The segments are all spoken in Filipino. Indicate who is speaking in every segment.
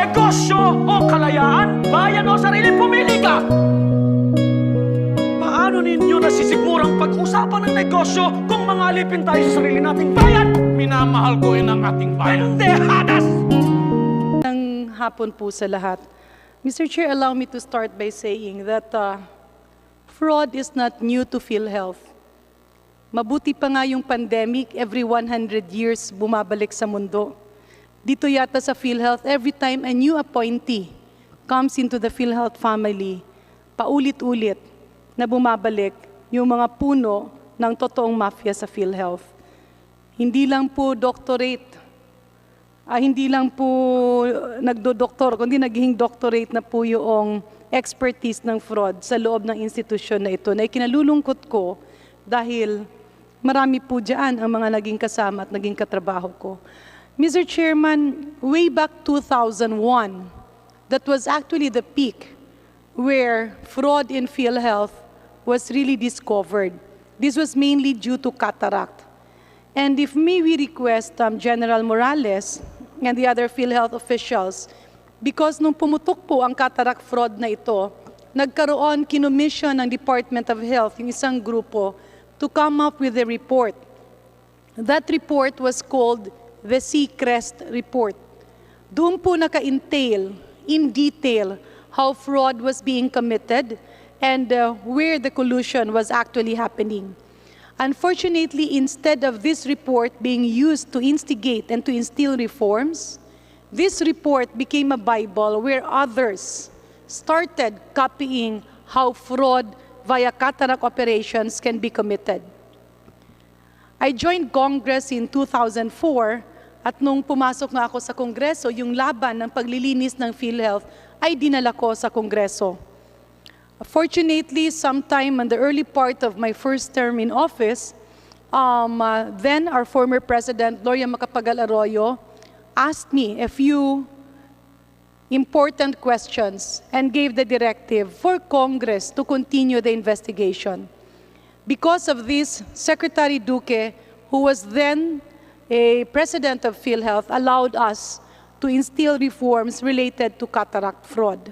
Speaker 1: Negosyo o kalayaan? Bayan o sarili, pumili ka! Paano ninyo nasisigurang pag-usapan ng negosyo kung mga alipin tayo sa sarili nating bayan? Minamahal ko ang ating bayan. Pendehadas!
Speaker 2: Ang hapon po sa lahat. Mr. Chair, allow me to start by saying that fraud is not new to Philhealth. Mabuti pa nga yung pandemic, every 100 years bumabalik sa mundo. Dito yata sa Philhealth, every time a new appointee comes into the Philhealth family, paulit-ulit na bumabalik yung mga puno ng totoong mafia sa Philhealth. Hindi lang po doctorate, hindi lang po nagdo-doktor, kundi naging doctorate na po yung expertise ng fraud sa loob ng institusyon na ito, na ikinalulungkot ko dahil marami po dyan ang mga naging kasama at naging katrabaho ko. Mr. Chairman, way back 2001, that was actually the peak where fraud in Philhealth was really discovered. This was mainly due to cataract. And if may we request General Morales and the other Philhealth officials, because nung pumutok po ang cataract fraud na ito, nagkaroon, kinumission ng Department of Health, yung isang grupo, to come up with a report. That report was called the Seacrest Report. Doon po naka-entail, in detail, how fraud was being committed and where the collusion was actually happening. Unfortunately, instead of this report being used to instigate and to instill reforms, this report became a Bible where others started copying how fraud via cataract operations can be committed. I joined Congress in 2004 at nung pumasok na ako sa Kongreso, yung laban ng paglilinis ng Philhealth ay dinala ko sa Kongreso. Fortunately, sometime in the early part of my first term in office, then our former President, Gloria Macapagal-Arroyo, asked me a few important questions and gave the directive for Congress to continue the investigation. Because of this, Secretary Duque, who was then a president of Philhealth, allowed us to instill reforms related to cataract fraud.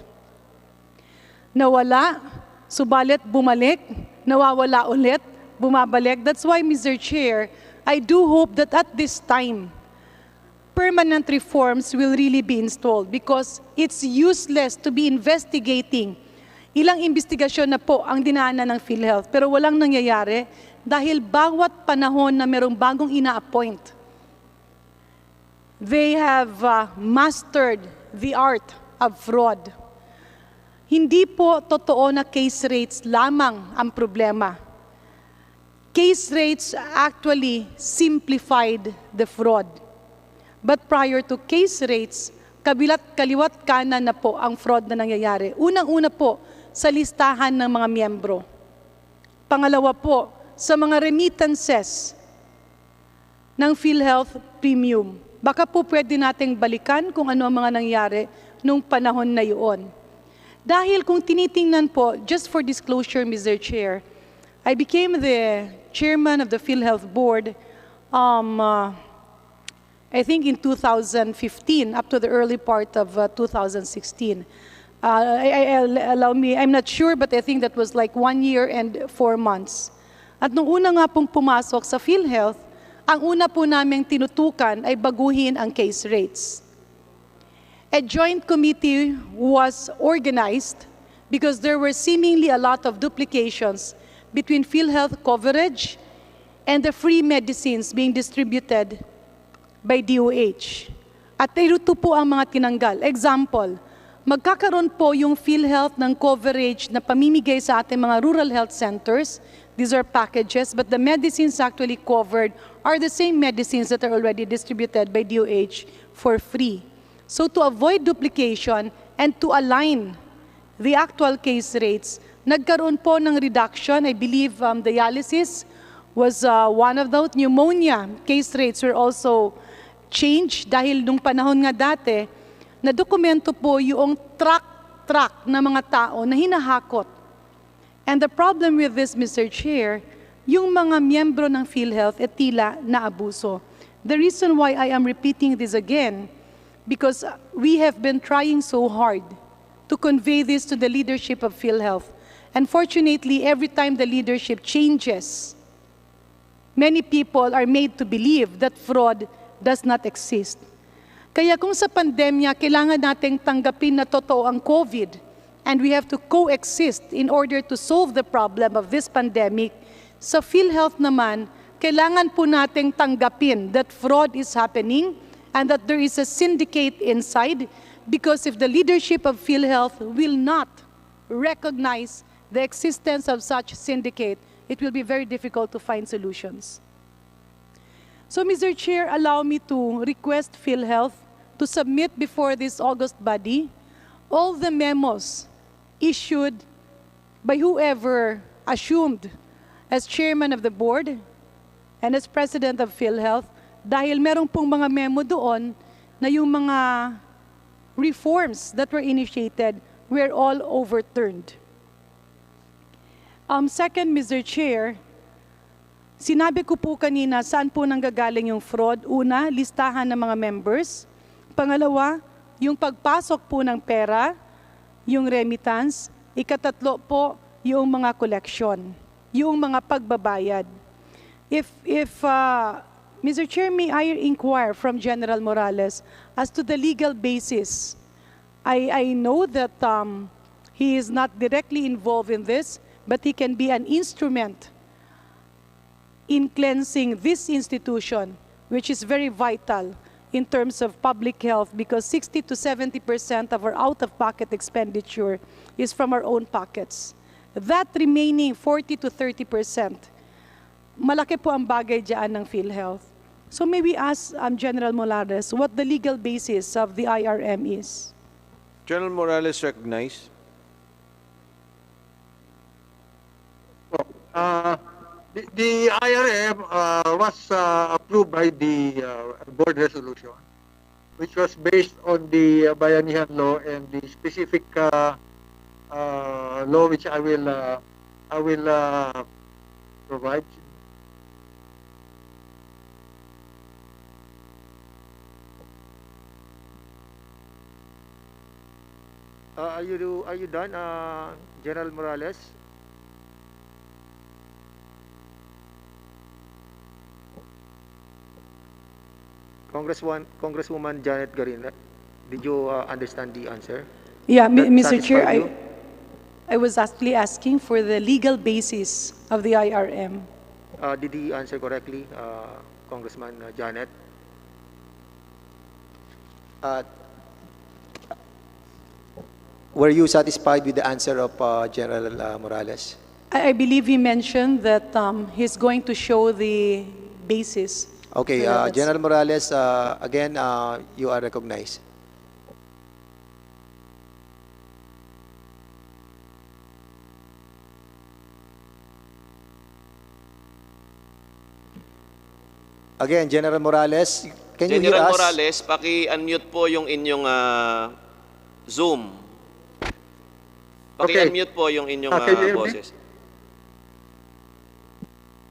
Speaker 2: Nawala, subalit bumalik, nawawala ulit, bumabalik. That's why, Mr. Chair, I do hope that at this time, permanent reforms will really be installed because it's useless to be investigating. Ilang investigasyon na po ang dinaanan ng Philhealth pero walang nangyayari dahil bawat panahon na merong bagong ina-appoint, they have mastered the art of fraud. Hindi po totoo na case rates lamang ang problema. Case rates actually simplified the fraud. But prior to case rates, kaliwat kanan na po ang fraud na nangyayari. Unang-una po, sa listahan ng mga miyembro. Pangalawa po, sa mga remittances ng Philhealth Premium. Baka po pwede nating balikan kung ano ang mga nangyari nung panahon na yun. Dahil kung tinitingnan po, just for disclosure, Mr. Chair, I became the chairman of the Philhealth Board I think in 2015, up to the early part of 2016. Allow me, I'm not sure, but I think that was like 1 year and 4 months. At nung una nga pong pumasok sa Philhealth, ang una po naming tinutukan ay baguhin ang case rates. A joint committee was organized because there were seemingly a lot of duplications between Philhealth coverage and the free medicines being distributed by DOH. At ito po ang mga tinanggal. Example, magkakaroon po yung Philhealth ng coverage na pamimigay sa ating mga rural health centers. These are packages, but the medicines actually covered are the same medicines that are already distributed by DOH for free. So to avoid duplication and to align the actual case rates, nagkaroon po ng reduction. I believe dialysis was one of those. Pneumonia case rates were also changed dahil nung panahon nga dati, na dokumento po yung track ng mga tao na hinahakot. And the problem with this, Mr. Chair, yung mga miyembro ng Philhealth tila na abuso. The reason why I am repeating this again, because we have been trying so hard to convey this to the leadership of Philhealth. Unfortunately, every time the leadership changes, many people are made to believe that fraud does not exist. Kaya kung sa pandemya, kailangan nating tanggapin na totoo ang COVID, and we have to coexist in order to solve the problem of this pandemic, sa Philhealth naman, kailangan po nating tanggapin that fraud is happening and that there is a syndicate inside, because if the leadership of Philhealth will not recognize the existence of such syndicate, it will be very difficult to find solutions. So, Mr. Chair, allow me to request Philhealth to submit before this August body all the memos issued by whoever assumed as chairman of the board and as president of Philhealth, dahil merong pong mga memo doon na yung mga reforms that were initiated were all overturned. Second, Mr. Chair, sinabi ko po kanina saan po nanggagaling yung fraud. Una, listahan ng mga members. Pangalawa, yung pagpasok po ng pera, yung remittance. Ikatatlo po, yung mga collection, yung mga pagbabayad. If Mr. Chair, may I inquire from General Morales as to the legal basis? I know that he is not directly involved in this, but he can be an instrument in cleansing this institution, which is very vital in terms of public health, because 60 to 70% of our out-of-pocket expenditure is from our own pockets. That remaining 40 to 30%, malaki po ang bagay dyan ng Philhealth. So may we ask General Morales what the legal basis of the IRM is?
Speaker 3: General Morales recognized.
Speaker 4: The IRM was approved by the board resolution, which was based on the Bayanihan law and the specific law which I will provide.
Speaker 5: Are you done, General Morales? Congresswoman Janette Garin, did you understand the answer?
Speaker 2: Yeah,
Speaker 5: That
Speaker 2: Mr. Chair,
Speaker 5: satisfied you?
Speaker 2: I was actually asking for the legal basis of the IRM.
Speaker 5: Did he answer correctly, Congressman Janette?
Speaker 6: Were you satisfied with the answer of General Morales?
Speaker 2: I believe he mentioned that he's going to show the basis.
Speaker 6: Okay,
Speaker 2: Yeah, that's-
Speaker 6: General Morales, again, you are recognized. Again, General Morales, can you hear
Speaker 7: General
Speaker 6: us?
Speaker 7: Morales, paki-unmute po yung inyong Zoom.
Speaker 4: Okay.
Speaker 7: Paki-unmute po yung inyong
Speaker 4: Can you hear me?
Speaker 7: boses.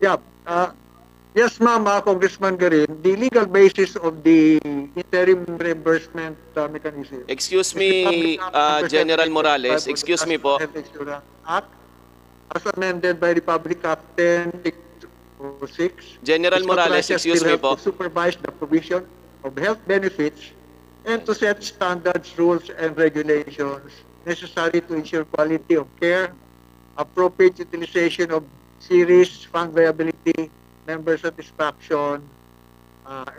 Speaker 4: Yeah. Yes, ma'am, Congressman Garin, the legal basis of the interim reimbursement mechanism.
Speaker 7: Excuse me, General Morales, excuse me po.
Speaker 4: Health Insurance Act, as amended by the Public Act 10/6.
Speaker 7: General Morales, excuse me po.
Speaker 4: To supervise the provision of health benefits and to set standards, rules, and regulations necessary to ensure quality of care, appropriate utilization of series, fund viability, member satisfaction,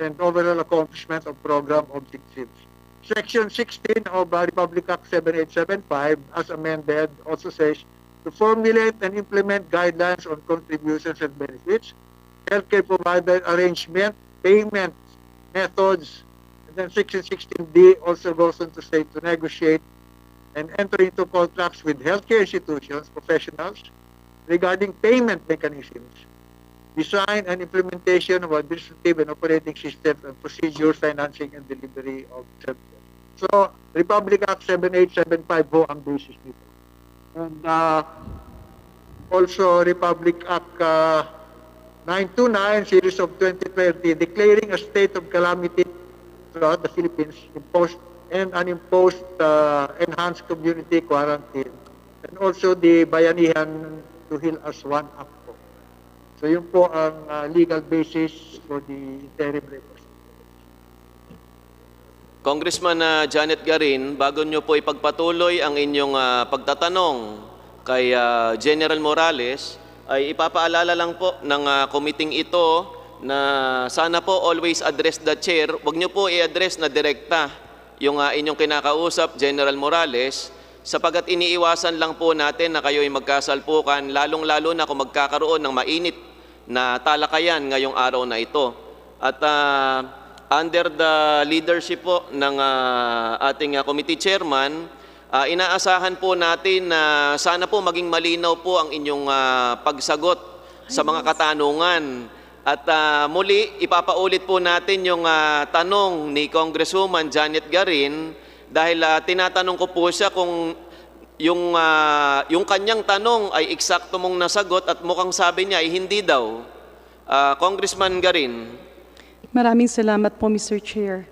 Speaker 4: and overall accomplishment of program objectives. Section 16 of Republic Act 7875, as amended, also says to formulate and implement guidelines on contributions and benefits, healthcare provider arrangement, payment methods, and then Section 16D also goes on to say to negotiate and enter into contracts with healthcare institutions, professionals, regarding payment mechanisms, design and implementation of administrative and operating systems and procedures, financing and delivery of services. So, Republic Act 7875 po ang basis nito. And also Republic Act 929 series of 2020 declaring a state of calamity throughout the Philippines, imposed and unimposed enhanced community quarantine, and also the Bayanihan to Heal as One Act po. So yun po ang legal basis for the interim reimbursement.
Speaker 7: Congressman Janette Garin, bago nyo po ipagpatuloy ang inyong pagtatanong kay General Morales, ay ipapaalala lang po ng committee ito na sana po always address the chair. Huwag nyo po i-address na direkta yung inyong kinakausap, General Morales, sapagat iniiwasan lang po natin na kayo'y magkasalpukan, lalong-lalo na kung magkakaroon ng mainit na talakayan ngayong araw na ito. At under the leadership po ng ating committee chairman, inaasahan po natin na sana po maging malinaw po ang inyong pagsagot sa mga katanungan. At muli, ipapaulit po natin yung tanong ni Congresswoman Janette Garin dahil tinatanong ko po siya kung yung kanyang tanong ay eksakto mong nasagot at mukhang sabi niya ay hindi daw. Congressman Garin.
Speaker 2: Maraming salamat po, Mr. Chair.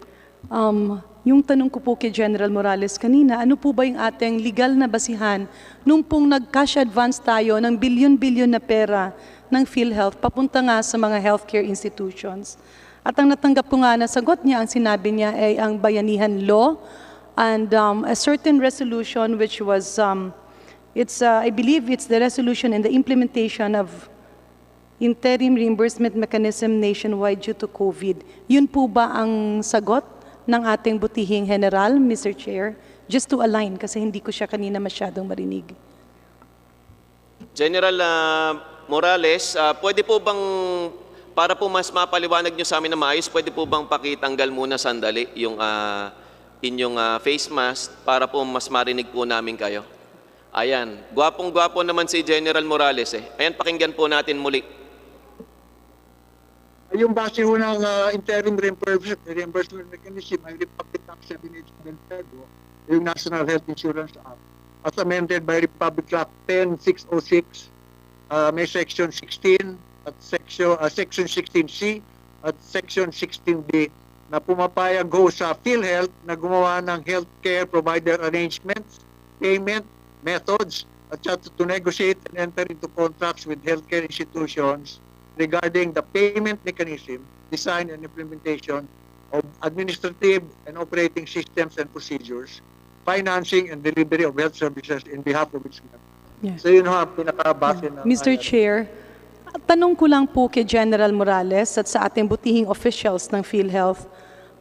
Speaker 2: Yung tanong ko po kay General Morales kanina, ano po ba yung ating legal na basihan nung pong nag-cash advance tayo ng bilyon-bilyon na pera ng Philhealth papunta nga sa mga healthcare institutions? At ang natanggap ko nga na sagot niya, ang sinabi niya ay ang Bayanihan Law and a certain resolution which was, I believe it's the resolution and the implementation of interim reimbursement mechanism nationwide due to COVID. Yun po ba ang sagot ng ating butihing general, Mr. Chair? Just to align, kasi hindi ko siya kanina masyadong marinig.
Speaker 7: General Morales, pwede po bang, para po mas mapaliwanag nyo sa amin na maayos, pwede po bang pakitanggal muna sandali yung inyong face mask para po mas marinig po namin kayo? Ayan, gwapong-gwapo naman si General Morales eh. Ayan, pakinggan po natin muli.
Speaker 4: Yung base ho ng interim reimbursement mechanism ay Republic Act 78 yung National Health Insurance Act as amended by Republic Act 10606, may section 16 at section 16C at section 16D na pumapayag ho sa Philhealth na gumawa ng healthcare provider arrangements, payment methods, at to negotiate and enter into contracts with healthcare institutions regarding the payment mechanism, design and implementation of administrative and operating systems and procedures, financing and delivery of health services in behalf of its members.
Speaker 2: Yeah.
Speaker 4: So yun ho ang pinakabase ng...
Speaker 2: Mr. Chair, tanong ko lang po kay General Morales at sa ating butihing officials ng PhilHealth,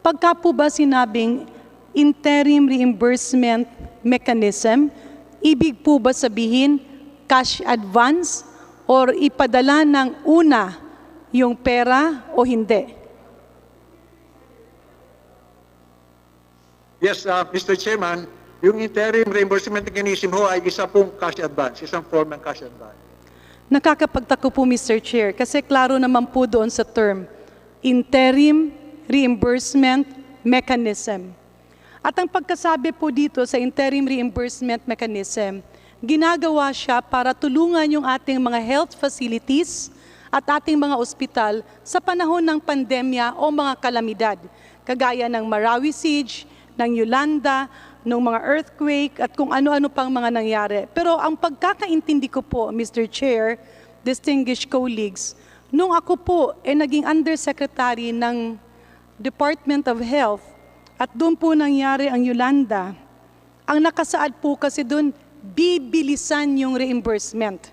Speaker 2: pagka po ba sinabing interim reimbursement mechanism, ibig po ba sabihin cash advance or ipadala ng una yung pera o hindi?
Speaker 4: Yes, Mr. Chairman, yung interim reimbursement mechanism ho ay isa pong cash advance, isang form ng cash advance.
Speaker 2: Nakakapagtaka po, Mr. Chair, kasi klaro naman po doon sa term, interim reimbursement mechanism. At ang pagkasabi po dito sa interim reimbursement mechanism, ginagawa siya para tulungan yung ating mga health facilities at ating mga ospital sa panahon ng pandemya o mga kalamidad, kagaya ng Marawi Siege, ng Yolanda, ng mga earthquake at kung ano-ano pang mga nangyari. Pero ang pagkakaintindi ko po, Mr. Chair, distinguished colleagues, nung ako po naging undersecretary ng Department of Health at doon po nangyari ang Yolanda, ang nakasaad po kasi doon, bibilisan yung reimbursement.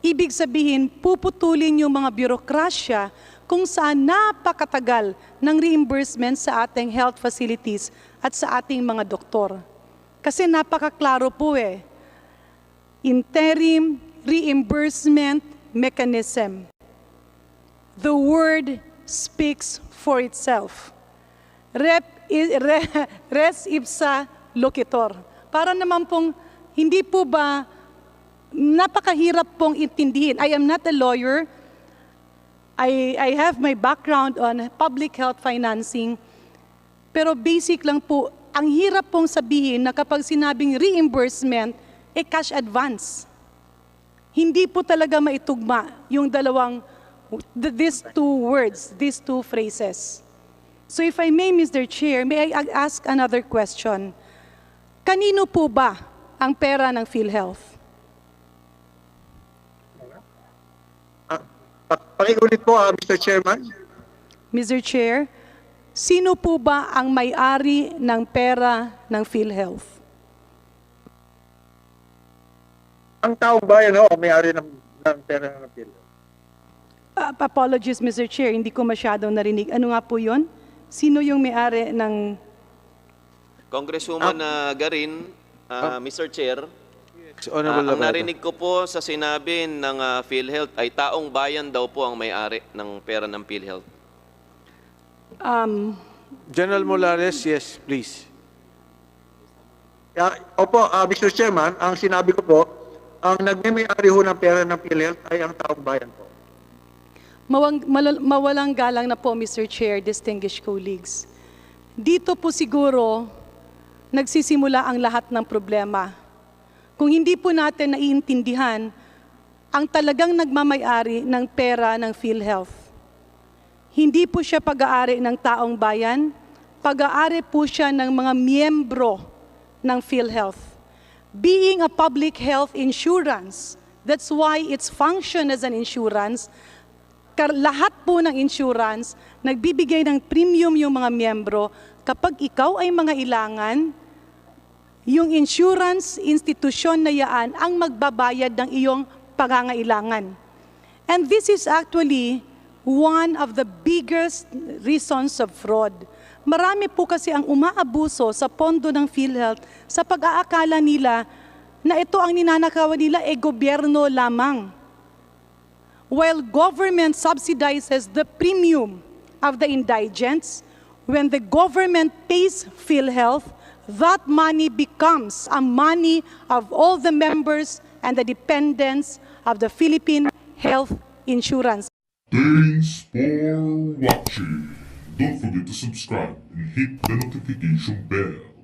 Speaker 2: Ibig sabihin, puputulin yung mga bürokrasya kung saan napakatagal ng reimbursement sa ating health facilities at sa ating mga doktor. Kasi napakaklaro po interim reimbursement mechanism. The word speaks for itself. Res ipsa loquitur. Para naman pong hindi po ba napakahirap pong intindihin. I am not a lawyer. I have my background on public health financing. Pero basic lang po, ang hirap pong sabihin na kapag sinabing reimbursement, cash advance. Hindi po talaga maitugma yung these two words, these two phrases. So if I may, Mr. Chair, may I ask another question? Kanino po ba ang pera ng PhilHealth?
Speaker 4: Pakiulit po, Mr. Chairman.
Speaker 2: Mr. Chair, sino po ba ang may-ari ng pera ng PhilHealth?
Speaker 4: Ang taong bayan, may-ari ng pera ng PhilHealth.
Speaker 2: Apologies, Mr. Chair, hindi ko masyadong narinig. Ano nga po yun? Sino yung may-ari ng...
Speaker 7: Congresswoman Garin, Mr. Chair,
Speaker 3: Honorable
Speaker 7: ang
Speaker 3: Labrador.
Speaker 7: narinig ko po sa sinabi ng PhilHealth ay taong bayan daw po ang may-ari ng pera ng PhilHealth.
Speaker 3: General Morales, yes, please.
Speaker 4: Opo, Mr. Chairman, ang sinabi ko po, ang nagme-may-ari ho ng pera ng PhilHealth ay ang taong bayan po.
Speaker 2: Mawalang galang na po, Mr. Chair, distinguished colleagues. Dito po siguro nagsisimula ang lahat ng problema. Kung hindi po natin naiintindihan ang talagang nagmamay-ari ng pera ng PhilHealth. Hindi po siya pag-aari ng taong bayan, pag-aari po siya ng mga miyembro ng PhilHealth. Being a public health insurance, that's why its function as an insurance, lahat po ng insurance, nagbibigay ng premium yung mga miyembro. Kapag ikaw ay mga ilangan, yung insurance institusyon na yaan ang magbabayad ng iyong pangangailangan. And this is actually one of the biggest reasons of fraud. Marami po kasi ang umaabuso sa pondo ng PhilHealth sa pag-aakala nila na ito ang ninanakawan nila gobyerno lamang. While government subsidizes the premium of the indigents, when the government pays PhilHealth, that money becomes a money of all the members and the dependents of the Philippine Health Insurance.
Speaker 8: Thanks for watching. Don't forget to subscribe and hit the notification bell.